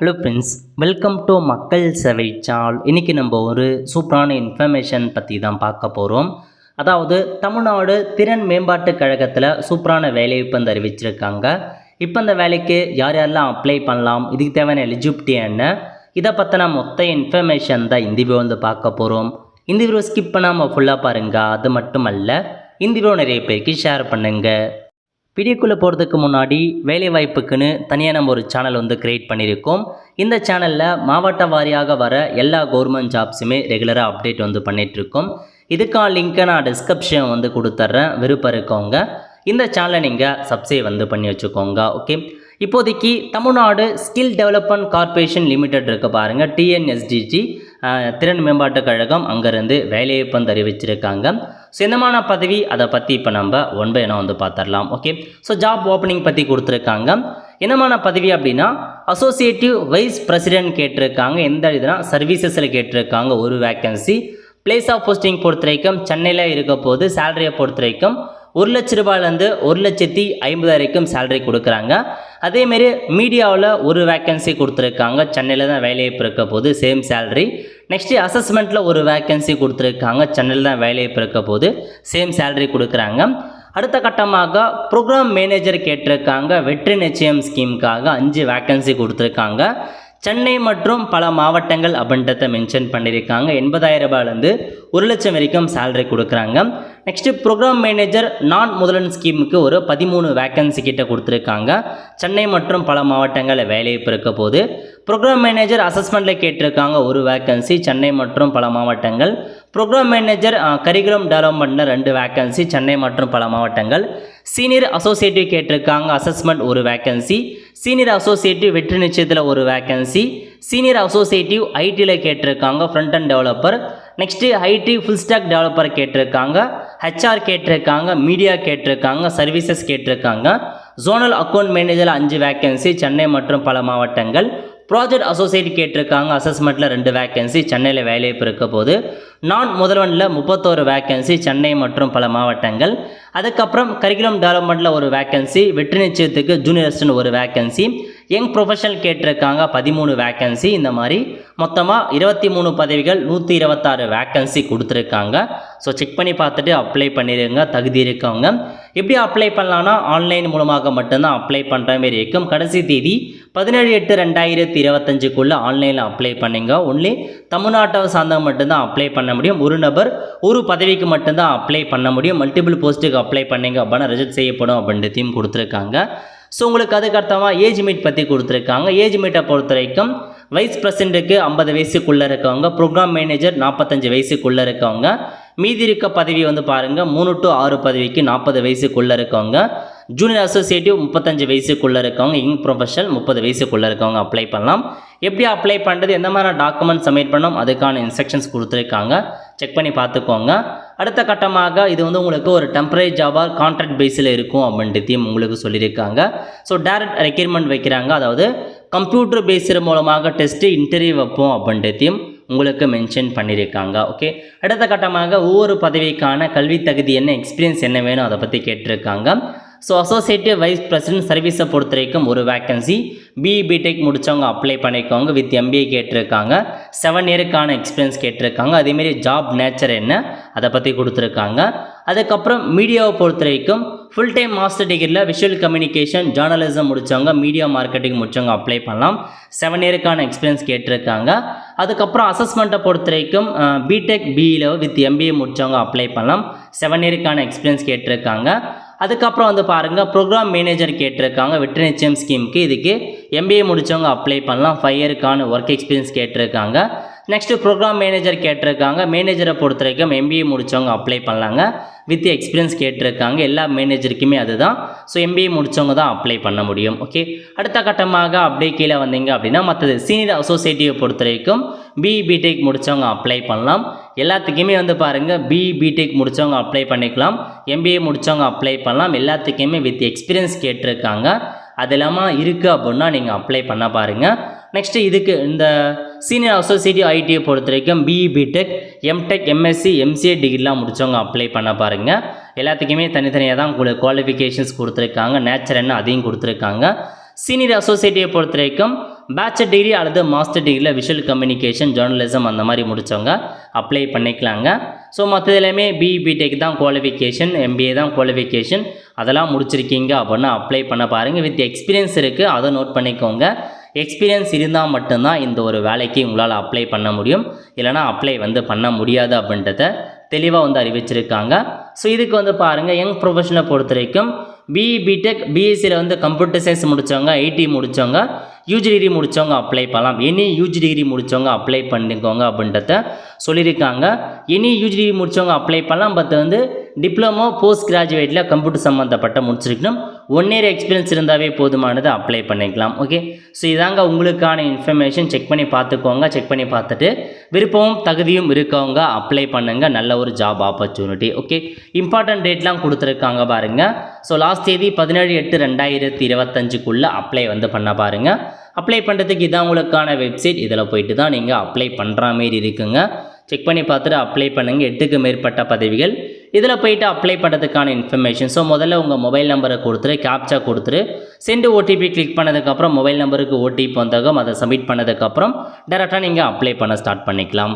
Hello friends, welcome to மக்கள் சேவை channel. இன்றைக்கி நம்ம ஒரு சூப்பரான இன்ஃபர்மேஷன் பற்றி தான் பார்க்க போகிறோம். அதாவது தமிழ்நாடு திறன் மேம்பாட்டு கழகத்தில் சூப்பரான வேலைவாய்ப்பு வந்து அறிவிச்சிருக்காங்க. இப்போ இந்த வேலைக்கு யார் யாரெல்லாம் அப்ளை பண்ணலாம், இதுக்கு தேவையான எலிஜிபிலிட்டி என்ன, இதை பற்றின மொத்த இன்ஃபர்மேஷன் தான் இந்த வீடியோ வந்து பார்க்க போகிறோம். இந்த வீடியோ ஸ்கிப் பண்ணாமல் ஃபுல்லாக பாருங்கள். அது மட்டும் அல்ல, இந்த வீடியோ நிறைய பேருக்கு ஷேர் பண்ணுங்கள். வீடியோக்குள்ளே போகிறதுக்கு முன்னாடி வேலைவாய்ப்புக்குன்னு தனியாக நம்ம ஒரு சேனல் வந்து க்ரியேட் பண்ணியிருக்கோம். இந்த சேனலில் மாவட்ட வாரியாக வர எல்லா கவர்மெண்ட் ஜாப்ஸுமே ரெகுலராக அப்டேட் வந்து பண்ணிகிட்ருக்கோம். இதுக்கான லிங்க்கை நான் டிஸ்கிரிப்ஷன் வந்து கொடுத்துட்றேன். விருப்பம் இருக்கவங்க இந்த சேனலை நீங்கள் சப்ஸ்கிரைப் வந்து பண்ணி வச்சுக்கோங்க. ஓகே, இப்போதைக்கு Tamil Nadu skill development corporation limited இருக்க பாருங்கள், டிஎன்எஸ்டிஜி திறன் மேம்பாட்டு கழகம், அங்கேருந்து வேலைவாய்ப்பு வந்து அறிவிச்சிருக்காங்க. ஸோ என்னமான பதவி, அதை பற்றி இப்போ நம்ம ஒன் பை ஒன் வந்து பார்த்துடலாம். ஓகே, ஸோ ஜாப் ஓப்பனிங் பற்றி கொடுத்துருக்காங்க. என்னமான பதவி அப்படின்னா அசோசியேட்டிவ் வைஸ் பிரசிடென்ட் கேட்டிருக்காங்க. எந்த இதுனா சர்வீசஸில் கேட்டிருக்காங்க, ஒரு வேக்கன்சி. பிளேஸ் ஆஃப் போஸ்டிங் பொறுத்த வரைக்கும் சென்னையில் இருக்க போது சேலரியை பொறுத்த வரைக்கும் 1 லட்ச ரூபாயிலேருந்து 1,50,000 வரைக்கும் சேலரி கொடுக்குறாங்க. அதேமாரி மீடியாவில் ஒரு வேக்கன்சி கொடுத்துருக்காங்க, சென்னையில் தான் வேலைவாய்ப்பு இருக்க போது, சேம் சேலரி. நெக்ஸ்ட்டு அசஸ்மெண்ட்டில் ஒரு வேக்கன்சி கொடுத்துருக்காங்க, சென்னையில் தான் வேலைவாய்ப்பு இருக்க போது, சேம் சேலரி கொடுக்குறாங்க. அடுத்த கட்டமாக ப்ரோக்ராம் மேனேஜர் கேட்டிருக்காங்க. வெற்றி நிச்சயம் ஸ்கீமுக்காக 5 வேக்கன்சி கொடுத்துருக்காங்க. சென்னை மற்றும் பல மாவட்டங்கள் அப்படின்றத மென்ஷன் பண்ணியிருக்காங்க. 80,000 ரூபாயிலேருந்து 1 லட்சம் வரைக்கும் சேலரி கொடுக்குறாங்க. நெக்ஸ்ட்டு ப்ரோக்ராம் மேனேஜர் நான் முதலன் ஸ்கீமுக்கு ஒரு 13 வேக்கன்சி கிட்ட கொடுத்துருக்காங்க. சென்னை மற்றும் பல மாவட்டங்களில் வேலைவாய்ப்பு இருக்க போது. ப்ரோக்ராம் மேனேஜர் அசஸ்மெண்ட்டில் கேட்டிருக்காங்க, ஒரு வேக்கன்சி, சென்னை மற்றும் பல மாவட்டங்கள். ப்ரோக்ராம் மேனேஜர் கரிக்குலம் டெவலப்மெண்ட்டில் 2 வேக்கன்சி, சென்னை மற்றும் பல மாவட்டங்கள். சீனியர் அசோசியேட்டிவ் கேட்டிருக்காங்க, அசஸ்மெண்ட் ஒரு வேக்கன்சி. சீனியர் அசோசியேட்டிவ் வெற்றி நிச்சயத்தில் ஒரு வேக்கன்சி. சீனியர் அசோசியேட்டிவ் ஐடியில் கேட்டிருக்காங்க, front and developer. Next IT full stack developer கேட்டிருக்காங்க. ஹெச்ஆர் கேட்டிருக்காங்க, மீடியா கேட்டிருக்காங்க, சர்வீசஸ் கேட்டிருக்காங்க. ஜோனல் அக்கௌண்ட் மேனேஜரில் 5 வேக்கன்சி, சென்னை மற்றும் பல மாவட்டங்கள். ப்ராஜெக்ட் அசோசியேட் கேட்டிருக்காங்க, அசஸ்மெண்ட்டில் 2 வேக்கன்சி, சென்னையில் வேலைவாய்ப்பு இருக்க போது. நான் முதல்வனில் 31 வேக்கன்சி, சென்னை மற்றும் பல மாவட்டங்கள். அதுக்கப்புறம் கரிக்குலம் டெவலப்மெண்ட்டில் ஒரு வேக்கன்சி, வெற்றி நிச்சயத்துக்கு ஜூனியர் அசிஸ்டன்ட் ஒரு வேக்கன்சி. யங் ப்ரொஃபஷனல் கேட்டிருக்காங்க, 13 வேக்கன்சி. இந்த மாதிரி மொத்தமாக 23 பதவிகள், 126 வேக்கன்சி கொடுத்துருக்காங்க. ஸோ செக் பண்ணி பார்த்துட்டு அப்ளை பண்ணிடுங்க, தகுதி இருக்கவங்க. எப்படி அப்ளை பண்ணலான்னா ஆன்லைன் மூலமாக மட்டும்தான் அப்ளை பண்ணுற மாதிரி இருக்கும். கடைசி தேதி 17/8/2025 ஆன்லைனில் அப்ளை பண்ணுங்க. ஒன்லி தமிழ்நாட்டை சார்ந்தவங்க மட்டும்தான் அப்ளை பண்ண முடியும். ஒரு நபர் ஒரு பதவிக்கு மட்டும்தான் அப்ளை பண்ண முடியும். மல்டிபிள் போஸ்ட்டுக்கு அப்ளை பண்ணிங்க அப்படின்னா ரிஜெக்ட் செய்யப்படும் அப்படின்றதையும் கொடுத்துருக்காங்க. ஸோ உங்களுக்கு அதுக்கடுத்தமாக ஏஜ் மீட் பற்றி கொடுத்துருக்காங்க. ஏஜ் மீட்டை பொறுத்த வரைக்கும் வைஸ் பிரசிடென்ட்டுக்கு 50 வயசுக்குள்ளே இருக்கவங்க, ப்ரோக்ராம் மேனேஜர் 45 வயசுக்குள்ளே இருக்கவங்க. மீதி இருக்க பதவி வந்து பாருங்கள், 3 to 6 பதவிக்கு 40 வயசுக்குள்ளே இருக்கவங்க. ஜூனியர் அசோசியேட்டிவ் 35 வயசுக்குள்ளே இருக்கவங்க. யங் ப்ரொஃபஷனல் 30 வயசுக்குள்ளே இருக்கவங்க அப்ளை பண்ணலாம். எப்படி அப்ளை பண்ணுறது, எந்த மாதிரி டாக்குமெண்ட் சப்மிட் பண்ணணும், அதுக்கான இன்ஸ்ட்ரக்ஷன்ஸ் கொடுத்துருக்காங்க. செக் பண்ணி பார்த்துக்கோங்க. அடுத்த கட்டமாக இது வந்து உங்களுக்கு ஒரு டெம்பரரி ஜாபாக கான்ட்ராக்ட் பேஸில் இருக்கும் அப்படின்றதையும் உங்களுக்கு சொல்லியிருக்காங்க. ஸோ டைரக்ட் ரெக்யூர்மெண்ட் வைக்கிறாங்க, அதாவது கம்ப்யூட்டர் பேஸர் மூலமாக டெஸ்ட்டு இன்டர்வியூ வைப்போம் அப்படின்றதையும் உங்களுக்கு மென்ஷன் பண்ணியிருக்காங்க. ஓகே, அடுத்த கட்டமாக ஒவ்வொரு பதவிக்கான கல்வி தகுதி என்ன, எக்ஸ்பீரியன்ஸ் என்ன வேணும், அதை பற்றி கேட்டிருக்காங்க. ஸோ அசோசியேட்டிவ் வைஸ் பிரசிடென்ட் சர்வீஸை பொறுத்த வரைக்கும் ஒரு வேக்கன்சி. பிஇ பிடெக் முடித்தவங்க அப்ளை பண்ணிக்கோங்க. வித் எம்பிஏ கேட்டிருக்காங்க. 7 இயருக்கான எக்ஸ்பீரியன்ஸ் கேட்டிருக்காங்க. அதேமாரி ஜாப் நேச்சர் என்ன, அதை பற்றி கொடுத்துருக்காங்க. அதுக்கப்புறம் மீடியாவை பொறுத்த வரைக்கும் ஃபுல் டைம் மாஸ்டர் டிகிரியில் விஷுவல் கம்யூனிகேஷன் ஜேர்னலிசம் முடித்தவங்க, மீடியா மார்க்கெட்டிங் முடித்தவங்க அப்ளை பண்ணலாம். 7 இயருக்கான எக்ஸ்பீரியன்ஸ் கேட்டிருக்காங்க. அதுக்கப்புறம் அசஸ்மெண்ட்டை பொறுத்த வரைக்கும் பிடெக் பிஇயில் வித் எம்பிஏ முடித்தவங்க அப்ளை பண்ணலாம். 7 இயருக்கான எக்ஸ்பீரியன்ஸ் கேட்டிருக்காங்க. அதுக்கப்புறம் வந்து பாருங்கள், ப்ரோக்ராம் மேனேஜர் கேட்டிருக்காங்க. வெற்றி நிச்சயம் ஸ்கீமுக்கு இதுக்கு எம்பிஏ முடித்தவங்க அப்ளை பண்ணலாம். 5 இயருக்கான ஒர்க் எக்ஸ்பீரியன்ஸ் கேட்டிருக்காங்க. நெக்ஸ்ட்டு ப்ரோக்ராம் மேனேஜர் கேட்டிருக்காங்க. மேனேஜரை பொறுத்த வரைக்கும் எம்பிஏ முடித்தவங்க அப்ளை பண்ணலாங்க. வித் எக்ஸ்பீரியன்ஸ் கேட்டிருக்காங்க. எல்லா மேனேஜருக்குமே அதுதான். ஸோ எம்பிஏ முடித்தவங்க தான் அப்ளை பண்ண முடியும். ஓகே, அடுத்த கட்டமாக அப்படியே கீழே வந்தீங்க அப்படின்னா மற்றது சீனியர் அசோசியேட்டிவை பொறுத்த வரைக்கும் பிஇ பிடெக் முடித்தவங்க அப்ளை பண்ணலாம். எல்லாத்துக்குமே வந்து பாருங்கள், பிஇ பிடெக் முடித்தவங்க அப்ளை பண்ணிக்கலாம். எம்பிஏ முடித்தவங்க அப்ளை பண்ணலாம். எல்லாத்துக்குமே வித் எக்ஸ்பீரியன்ஸ் கேட்டிருக்காங்க. அது இல்லாமல் இருக்குது அப்படின்னா நீங்கள் அப்ளை பண்ண பாருங்கள். நெக்ஸ்ட்டு இதுக்கு இந்த சீனியர் அசோசியேட்டிவ் ஐடியை பொறுத்த வரைக்கும் BE BTech MTech MSc MCA டிகிரிலாம் முடித்தவங்க அப்ளை பண்ண பாருங்கள். எல்லாத்துக்குமே தனித்தனியாக தான் குவாலிஃபிகேஷன்ஸ் கொடுத்துருக்காங்க. நேச்சர் என்ன அதையும் கொடுத்துருக்காங்க. சீனியர் அசோசியேட்டிவை பொறுத்த வரைக்கும் பேச்சுலர் டிகிரி அல்லது மாஸ்டர் டிகிரியில் விஷுவல் கம்யூனிகேஷன் ஜேர்னலிசம் அந்த மாதிரி முடித்தவங்க அப்ளை பண்ணிக்கலாங்க. ஸோ மற்ற எல்லாமே பிஇ பிடெக் தான் குவாலிஃபிகேஷன், எம்பிஏ தான் குவாலிஃபிகேஷன், அதெல்லாம் முடிச்சிருக்கீங்க அப்படின்னா அப்ளை பண்ண பாருங்கள். வித் எக்ஸ்பீரியன்ஸ் இருக்குது, அதை நோட் பண்ணிக்கோங்க. எக்ஸ்பீரியன்ஸ் இருந்தால் மட்டும்தான் இந்த ஒரு வேலைக்கு உங்களால் அப்ளை பண்ண முடியும், இல்லைனா அப்ளை பண்ண முடியாது அப்படின்றத தெளிவாக அறிவிச்சிருக்காங்க. ஸோ இதுக்கு பாருங்கள், யங் ப்ரொஃபஷனை பொறுத்த வரைக்கும் பிஇ பிடெக் பிஎஸ்சியில் கம்ப்யூட்டர் சயின்ஸ் முடித்தவங்க, ஐடி முடித்தவங்க, யூஜி டிகிரி முடித்தவங்க அப்ளை பண்ணலாம். எனி யூஜி டிகிரி முடித்தவங்க அப்ளை பண்ணிக்கோங்க அப்படின்றத சொல்லியிருக்காங்க. எனி யூஜி டிகிரி முடித்தவங்க அப்ளை பண்ணலாம். பட் டிப்ளமோ போஸ்ட் கிராஜுவேட்டில் கம்ப்யூட்டர் சம்மந்தப்பட்ட முடிச்சிருக்கணும். 1 இயர் எக்ஸ்பீரியன்ஸ் இருந்தாவே போதுமானது, அப்ளை பண்ணிக்கலாம். ஓகே, ஸோ இதாங்க உங்களுக்கான இன்ஃபர்மேஷன். செக் பண்ணி பார்த்துக்கோங்க. செக் பண்ணி பார்த்துட்டு விருப்பமும் தகுதியும் இருக்கவங்க அப்ளை பண்ணுங்கள். நல்ல ஒரு ஜாப் ஆப்பர்ச்சுனிட்டி. ஓகே, இம்பார்ட்டன்ட் டேட்லாம் கொடுத்துருக்காங்க பாருங்கள். ஸோ லாஸ்ட் தேதி 17/8/2025 அப்ளை பண்ண பாருங்கள். அப்ளை பண்ணுறதுக்கு இதான் உங்களுக்கான வெப்சைட். இதில் போயிட்டு தான் நீங்கள் அப்ளை பண்ணுற மாரி இருக்குங்க. செக் பண்ணி பார்த்துட்டு அப்ளை பண்ணுங்கள். 8க்கு மேற்பட்ட பதவிகள். இதில் போயிட்டு அப்ளை பண்ணுறதுக்கான இன்ஃபர்மேஷன். ஸோ முதல்ல உங்கள் மொபைல் நம்பரை கொடுத்துரு, கேப்சா கொடுத்துரு, சென்ட் ஓடிபி கிளிக் பண்ணதுக்கப்புறம் மொபைல் நம்பருக்கு ஓடிபி வந்தாகும். அதை சப்மிட் பண்ணதுக்கப்புறம் டேரெக்டாக நீங்கள் அப்ளை பண்ண ஸ்டார்ட் பண்ணிக்கலாம்.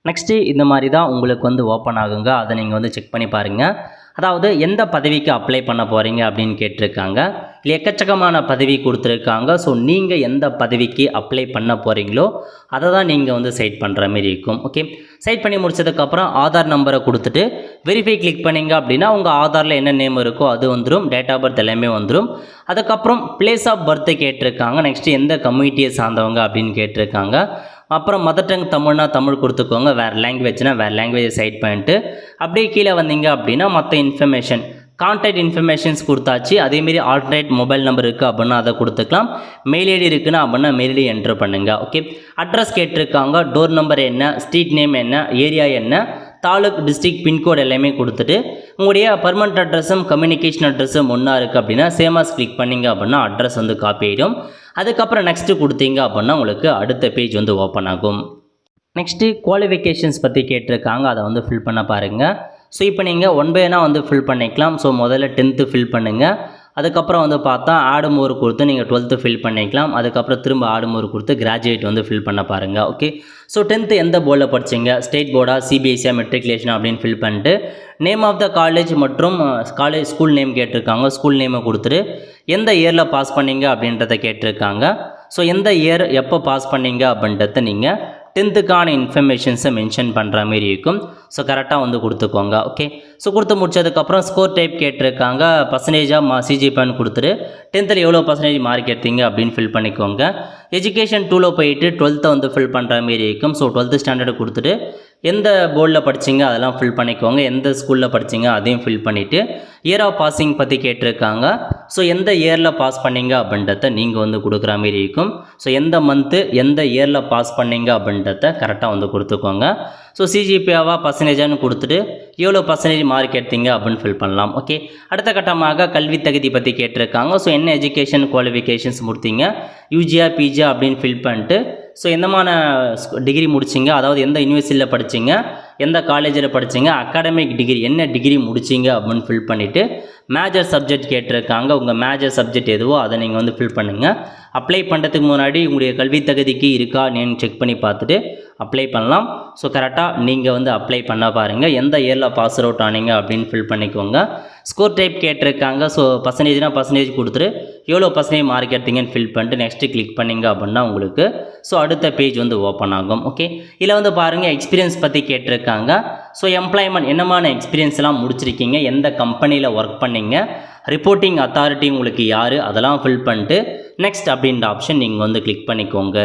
நெக்ஸ்ட்டு இந்த மாதிரி தான் உங்களுக்கு ஓப்பன் ஆகுங்க. அதை நீங்கள் செக் பண்ணி பாருங்கள். அதாவது எந்த பதவிக்கு அப்ளை பண்ண போகிறீங்க அப்படின்னு கேட்டிருக்காங்க. இல்லை எக்கச்சக்கமான பதவி கொடுத்துருக்காங்க. ஸோ நீங்கள் எந்த பதவிக்கு அப்ளை பண்ண போகிறீங்களோ அதை தான் நீங்கள் செட் பண்ணுற மாரி இருக்கும். ஓகே, செட் பண்ணி முடிச்சதுக்கப்புறம் ஆதார் நம்பரை கொடுத்துட்டு வெரிஃபை கிளிக் பண்ணிங்க அப்படின்னா உங்கள் ஆதாரில் என்ன நேம் இருக்கோ அது வந்துடும், டேட் ஆஃப் பர்த் எல்லாமே வந்துடும். அதுக்கப்புறம் பிளேஸ் ஆஃப் பர்த்து கேட்டிருக்காங்க. நெக்ஸ்ட்டு எந்த கம்யூனிட்டியை சார்ந்தவங்க அப்படின்னு கேட்டிருக்காங்க. அப்புறம் மதர் டங் தமிழ்னா தமிழ் கொடுத்துக்கோங்க, வேறு லாங்குவேஜ்னா வேறு லாங்குவேஜை செட் பண்ணிட்டு அப்படியே கீழே வந்தீங்க அப்படின்னா மற்ற இன்ஃபர்மேஷன் கான்டாக்ட் இன்ஃபர்மேஷன்ஸ் கொடுத்தாச்சு. அதேமாரி ஆல்டர்னேட் மொபைல் நம்பர் இருக்குது அப்படின்னா அதை கொடுத்துக்கலாம். மெயில் ஐடி இருக்குன்னா அப்படின்னா மெயில் ஐடி என்ட்ரு பண்ணுங்கள். ஓகே, அட்ரஸ் கேட்டிருக்காங்க. டோர் நம்பர் என்ன, ஸ்ட்ரீட் நேம் என்ன, ஏரியா என்ன, தாலுக், டிஸ்ட்ரிக்ட், பின்கோடு எல்லாமே கொடுத்துட்டு உங்களுடைய பர்மனெண்ட் அட்ரஸும் கம்யூனிகேஷன் அட்ரஸும் ஒன்றா இருக்குது அப்படின்னா சேமாஸ் கிளிக் பண்ணிங்க அப்படின்னா அட்ரஸ் காப்பி ஆகிடும். அதுக்கப்புறம் நெக்ஸ்ட்டு கொடுத்தீங்க அப்படின்னா உங்களுக்கு அடுத்த பேஜ் ஓப்பன் ஆகும். நெக்ஸ்ட்டு குவாலிஃபிகேஷன்ஸ் பற்றி கேட்டிருக்காங்க. அதை ஃபில் பண்ண பாருங்கள். ஸோ இப்போ நீங்கள் 1 by 1 ஃபில் பண்ணிக்கலாம். ஸோ முதல்ல 10th ஃபில் பண்ணுங்கள். அதுக்கப்புறம் பார்த்தா ஆட் மோர் கொடுத்து நீங்கள் 12th ஃபில் பண்ணிக்கலாம். அதுக்கப்புறம் திரும்ப ஆட் மோர் கொடுத்து கிராஜுவேட் ஃபில் பண்ண பாருங்கள். ஓகே, ஸோ 10th எந்த போர்டில் படிச்சிங்க, ஸ்டேட் போர்டா, சிபிஎஸ்சியா, மெட்ரிகுலேஷனா அப்படின்னு ஃபில் பண்ணிட்டு நேம் ஆஃப் த காலேஜ் மற்றும் காலேஜ் ஸ்கூல் நேம் கேட்டிருக்காங்க. ஸ்கூல் நேமை கொடுத்துட்டு எந்த இயரில் பாஸ் பண்ணீங்க அப்படின்றத கேட்டிருக்காங்க. ஸோ எந்த இயர் எப்போ பாஸ் பண்ணீங்க அப்படின்றத நீங்கள் 10th இன்ஃபர்மேஷன்ஸை மென்ஷன் பண்ணுற மாரி இருக்கும். ஸோ கரெக்டாக கொடுத்துக்கோங்க. ஓகே, ஸோ கொடுத்து முடிச்சதுக்கப்புறம் ஸ்கோர் டைப் கேட்டிருக்காங்க. பர்சன்டேஜாக சிஜிபின்னு கொடுத்துட்டு 10th எவ்வளோ பர்சன்டேஜ் மார்க் எடுத்தீங்க அப்படின்னு ஃபில் பண்ணிக்கோங்க. எஜுகேஷன் 2ல் போயிட்டு 12th ஃபில் பண்ணுற மாரி இருக்கும். ஸோ 12th ஸ்டாண்டர்டு கொடுத்துட்டு எந்த போர்டில் படிச்சிங்க அதெல்லாம் ஃபில் பண்ணிக்கோங்க. எந்த ஸ்கூலில் படிச்சிங்க அதையும் ஃபில் பண்ணிவிட்டு இயர் ஆஃப் பாஸிங் பற்றி கேட்டிருக்காங்க. ஸோ எந்த இயரில் பாஸ் பண்ணீங்க அப்படின்றத நீங்கள் கொடுக்குற மாரி இருக்கும். ஸோ எந்த மந்த்து எந்த இயரில் பாஸ் பண்ணீங்க அப்படின்றத கரெக்டாக கொடுத்துக்கோங்க. ஸோ சிஜிபிஆவா பர்சன்டேஜான்னு கொடுத்துட்டு எவ்வளோ பர்சன்டேஜ் மார்க் எடுத்தீங்க அப்படின்னு ஃபில் பண்ணலாம். ஓகே, அடுத்த கட்டமாக கல்வி தகுதி பற்றி கேட்டிருக்காங்க. ஸோ என்ன எஜுகேஷன் குவாலிஃபிகேஷன்ஸ் முடித்தீங்க, யூஜியா பிஜியா அப்படின்னு ஃபில் பண்ணிட்டு ஸோ எந்தமான டிகிரி முடிச்சிங்க, அதாவது எந்த யூனிவர்சிட்டியில் படிச்சிங்க, எந்த காலேஜில் படிச்சிங்க, அகாடமிக் டிகிரி என்ன டிகிரி முடிச்சிங்க அப்படின்னு ஃபில் பண்ணிவிட்டு மேஜர் சப்ஜெக்ட் கேட்டிருக்காங்க. உங்கள் மேஜர் சப்ஜெக்ட் எதுவோ அதை நீங்கள் ஃபில் பண்ணுங்கள். அப்ளை பண்ணுறதுக்கு முன்னாடி உங்களுடைய கல்வி தகுதிக்கு இருக்கா நீங்கள் செக் பண்ணி பார்த்துட்டு அப்ளை பண்ணலாம். ஸோ கரெக்டாக நீங்கள் அப்ளை பண்ண பாருங்கள். எந்த இயரில் பாஸ் அவுட் ஆனீங்க அப்படின்னு ஃபில் பண்ணிக்கோங்க. ஸ்கோர் டைப் கேட்டிருக்காங்க. ஸோ பர்சன்டேஜ்னா பர்சன்டேஜ் கொடுத்துட்டு எவ்வளோ பர்சன்டேஜ் மார்க் எடுத்தீங்கன்னு ஃபில் பண்ணிட்டு நெக்ஸ்ட்டு கிளிக் பண்ணிங்க அப்படின்னா உங்களுக்கு ஸோ அடுத்த பேஜ் ஓப்பன் ஆகும். ஓகே, இதில் பாருங்கள் எக்ஸ்பீரியன்ஸ் பற்றி கேட்டிருக்காங்க. ஸோ எம்ப்ளாய்மெண்ட் என்னமான எக்ஸ்பீரியன்ஸ்லாம் முடிச்சிருக்கீங்க, எந்த கம்பெனியில் ஒர்க் பண்ணீங்க, ரிப்போர்ட்டிங் அத்தாரிட்டி உங்களுக்கு யார், அதெல்லாம் ஃபில் பண்ணிட்டு நெக்ஸ்ட் அப்படின்ற ஆப்ஷன் நீங்கள் கிளிக் பண்ணிக்கோங்க.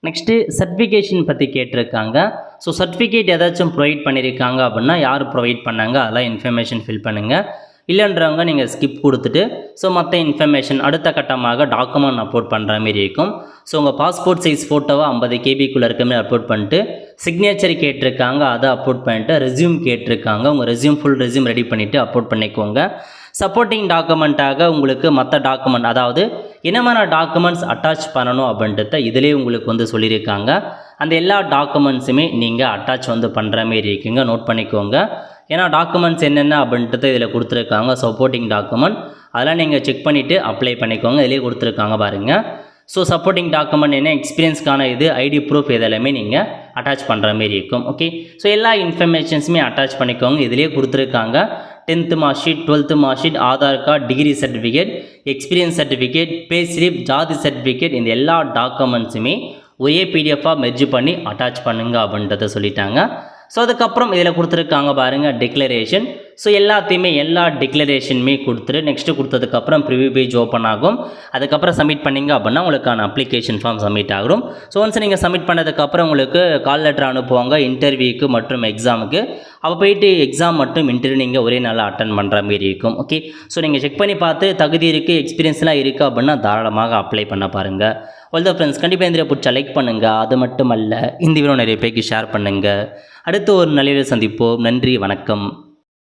நெக்ஸ்ட்டு சர்டிஃபிகேஷன் பற்றி கேட்டிருக்காங்க. ஸோ சர்டிஃபிகேட் ஏதாச்சும் ப்ரொவைட் பண்ணியிருக்காங்க அப்படின்னா யார் ப்ரொவைட் பண்ணாங்க அதெல்லாம் இன்ஃபர்மேஷன் ஃபில் பண்ணுங்கள். இல்லைன்றவங்க நீங்கள் ஸ்கிப் கொடுத்துட்டு ஸோ மற்ற இன்ஃபர்மேஷன் அடுத்த கட்டமாக டாக்குமெண்ட் அப்லோட் பண்ணுற மாரி இருக்கும். ஸோ உங்கள் பாஸ்போர்ட் சைஸ் ஃபோட்டோவை 50 KBக்குள்ளே இருக்க மாதிரி அப்லோட் பண்ணிட்டு சிக்னேச்சர் கேட்டிருக்காங்க, அதை அப்லோட் பண்ணிட்டு ரெஸ்யூம் கேட்டிருக்காங்க. உங்கள் ரெஸ்யூம் ஃபுல் ரெஸ்யூம் ரெடி பண்ணிவிட்டு அப்லோட் பண்ணிக்கோங்க. சப்போர்ட்டிங் டாக்குமெண்ட்டாக உங்களுக்கு மற்ற டாக்குமெண்ட், அதாவது என்னமான டாக்குமெண்ட்ஸ் அட்டாச் பண்ணணும் அப்படின்றத இதிலே உங்களுக்கு சொல்லியிருக்காங்க. அந்த எல்லா டாக்குமெண்ட்ஸுமே நீங்கள் அட்டாச் பண்ணுற மாரி இருக்குங்க, நோட் பண்ணிக்கோங்க. ஏன்னா டாக்குமெண்ட்ஸ் என்னென்ன அப்படின்றத இதில் கொடுத்துருக்காங்க. சப்போர்ட்டிங் டாக்குமெண்ட் அதெல்லாம் நீங்கள் செக் பண்ணிவிட்டு அப்ளை பண்ணிக்கோங்க. இதிலே கொடுத்துருக்காங்க பாருங்கள். ஸோ சப்போர்ட்டிங் டாக்குமெண்ட் என்ன எக்ஸ்பீரியன்ஸ்க்கான இது ஐடி ப்ரூஃப் இதெல்லாமே நீங்கள் அட்டாச் பண்ணுற மாரி இருக்கும். ஓகே, ஸோ எல்லா இன்ஃபர்மேஷன்ஸுமே அட்டாச் பண்ணிக்கோங்க. இதிலேயே கொடுத்துருக்காங்க 10th mark sheet, 12th mark sheet, Aadhaar card, degree certificate, experience certificate, pay slip, ஜாதி சர்டிஃபிகேட், இந்த எல்லா டாக்குமெண்ட்ஸுமே ஒரே பிடிஎஃபாக மெர்ஜ் பண்ணி அட்டாச் பண்ணுங்க அப்படின்றத சொல்லிட்டாங்க. ஸோ அதுக்கப்புறம் இதில் கொடுத்துருக்காங்க பாருங்கள் டிக்ளரேஷன். ஸோ எல்லாத்தையுமே எல்லா டிக்ளரேஷனுமே கொடுத்துட்டு நெக்ஸ்ட்டு கொடுத்ததுக்கப்புறம் ப்ரிவ்யூ பேஜ் ஓப்பன் ஆகும். அதுக்கப்புறம் சப்மிட் பண்ணிங்க அப்படின்னா உங்களுக்கான அப்ளிகேஷன் ஃபார்ம் சப்மிட் ஆகும். ஸோ ஒன்ஸ் நீங்கள் சப்மிட் பண்ணதுக்கப்புறம் உங்களுக்கு கால் லெட்டர் அனுப்புவாங்க இன்டர்வியூக்கு மற்றும் எக்ஸாமுக்கு. அப்போ போயிட்டு எக்ஸாம் மற்றும் இன்டர்வியூ நீங்கள் ஒரே நாளில் அட்டன் பண்ணுற மாரி இருக்கும். ஓகே, ஸோ நீங்கள் செக் பண்ணி பார்த்து தகுதி இருக்குது எக்ஸ்பீரியன்ஸ்லாம் இருக்குது அப்படின்னா தாராளமாக அப்ளை பண்ண பாருங்கள். ஆல் ஃப்ரெண்ட்ஸ், கண்டிப்பாக இந்த பிடிச்சா லைக் பண்ணுங்கள். அது மட்டும் அல்ல, இந்த வீடியோ நிறைய பேருக்கு ஷேர் பண்ணுங்கள். அடுத்து ஒரு நல்ல சந்திப்போம். நன்றி, வணக்கம்.